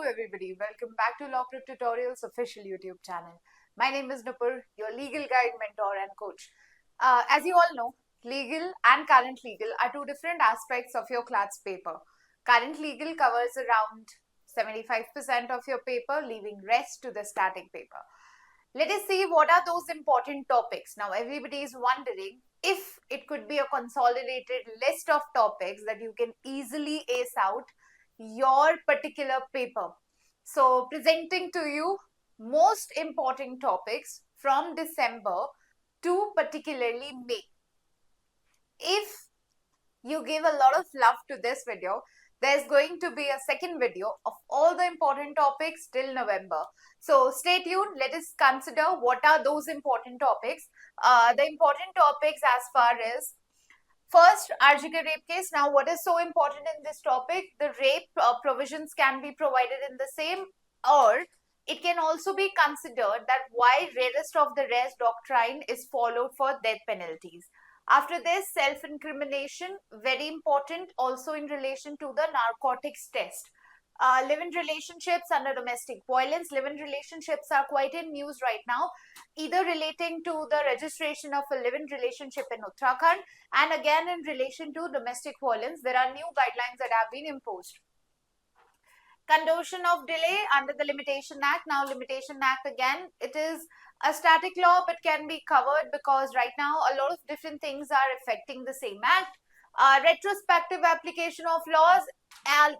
everybody. Welcome back to Law Prep Tutorials official YouTube channel. My name is Nupur, your legal guide, mentor and coach. As you all know, legal and current legal are two different aspects of your class paper. Current legal covers around 75% of your paper, leaving rest to the static paper. Let us see what are those important topics. Now, everybody is wondering if it could be a consolidated list of topics that you can easily ace out your particular paper. So, presenting to you most important topics from December to particularly May. If you give a lot of love to this video, there's going to be a second video of all the important topics till November. So stay tuned. Let us consider what are those important topics. The important topics as far as first, RGK rape case. Now, what is so important in this topic? The rape provisions can be provided in the same, or it can also be considered that why rarest of the rest doctrine is followed for death penalties. After this, self-incrimination, very important also in relation to the narcotics test. Live-in relationships under domestic violence. Live-in relationships are quite in news right now, either relating to the registration of a live-in relationship in Uttarakhand and again in relation to domestic violence. There are new guidelines that have been imposed. Condition of delay under the Limitation Act. Now, Limitation Act again, it is a static law but can be covered because right now a lot of different things are affecting the same act. Retrospective application of laws, and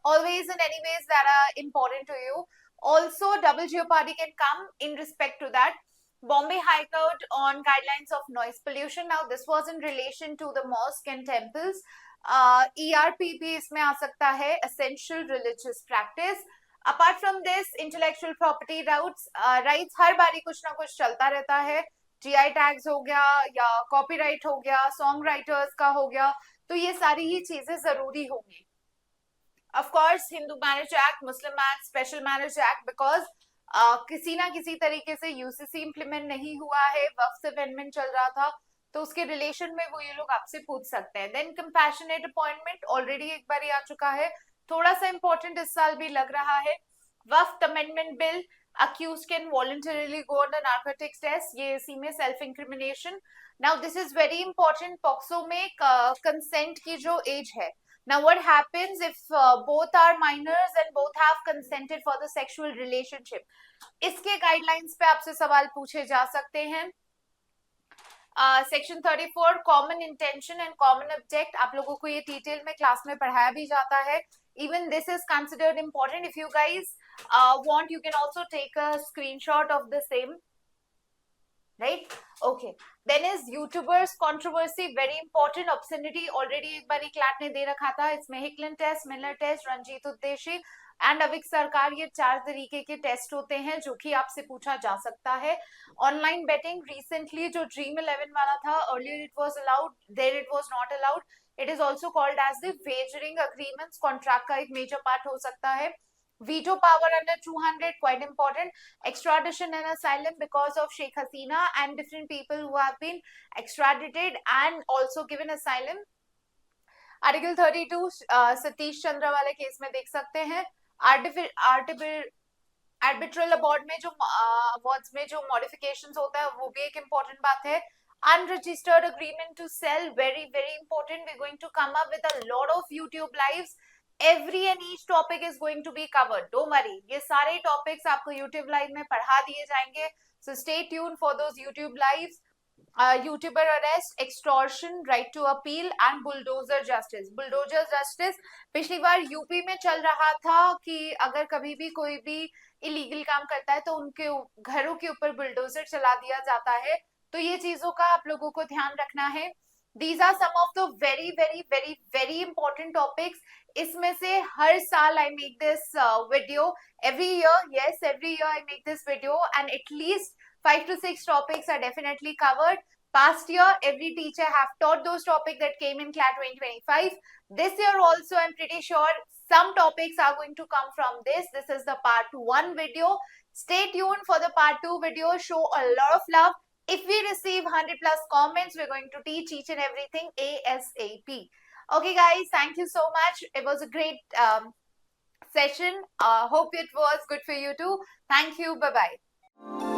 always in any ways that are important to you. Also, double jeopardy can come in respect to that. Bombay High Court on guidelines of noise pollution. Now, this was in relation to the mosque and temples. ERP भी इसमें आ सकता है, essential religious practice. Apart from this, intellectual property rights, हर बारी कुछ ना कुछ चलता रहता है. GI tags हो गया या copyright हो गया, song writers का हो गया, तो ये सारी ही चीजें जरूरी होंगी. Of course, Hindu Marriage Act, Muslim Act, Special Marriage Act, because किसी ना किसी तरीके से UCC इम्प्लीमेंट नहीं हुआ है, वक्फ अमेंडमेंट चल रहा था, तो उसके रिलेशन में वो ये लोग आपसे पूछ सकते हैं. देन कंपैशनेट अपॉइंटमेंट ऑलरेडी एक बार आ चुका है, थोड़ा सा इंपॉर्टेंट इस साल भी लग रहा है. Waqf amendment bill, accused can voluntarily go on the narcotics test, ये इसी में self incrimination. Now this is very important. POCSO में consent की जो age है. Now what happens if both are minors and both have consented for the sexual relationship? इसके guidelines पे आपसे सवाल पूछे जा सकते हैं. Section 34 common intention and common object, आप लोगों को ये डिटेल में क्लास में पढ़ाया भी जाता है. Even this is considered important. If you guys want, you can also take a screenshot of the same. Right? Okay. Then is YouTubers controversy, very important. Obscenity already एक बार क्लैट ने दे रखा था. इसमें Hicklin test, Miller test, Ranjit Udeshi and Avik Sarkar, ये 4 तरीके के test होते हैं जो कि आपसे पूछा जा सकता है. ऑनलाइन बेटिंग, रिसेंटली जो ड्रीम 11 वाला था, earlier it was allowed, there it was not allowed. It is also called as the wagering agreements. Contract का एक मेजर पार्ट हो सकता है. Veto power under 200, quite important. Extradition and asylum because of Sheikh Hasina and different people who have been extradited and also given asylum. Article 32 Satish Chandra वाले case में देख सकते हैं. Arbitral award में जो awards में जो modifications होता है वो भी एक important बात है. Unregistered agreement to sell, very very important. We're going to come up with a lot of YouTube lives. Every and each topic is going to be covered. Don't worry, ये सारे topics आपको YouTube live में पढ़ा दिए जाएंगे. So stay tuned for those YouTube lives. YouTuber arrest, extortion, right to appeal and bulldozer justice. Bulldozer justice पिछली बार UP में चल रहा था कि अगर कभी भी कोई भी इलीगल काम करता है तो उनके घरों के ऊपर बुलडोजर चला दिया जाता है. तो ये चीजों का आप लोगों को ध्यान रखना है. These are some of the very very very very important topics. इसमें से हर साल I make this video. Every year, yes, every year I make this video and at least 5 to 6 topics are definitely covered. Past year, every teacher have taught those topics that came in CLAT 2025. This year also, I'm pretty sure some topics are going to come from this. This is the part 1 video. Stay tuned for the part 2 video. Show a lot of love. If we receive 100 plus comments, we're going to teach each and everything ASAP. Okay, guys, thank you so much. It was a great session. Hope it was good for you too. Thank you. Bye bye.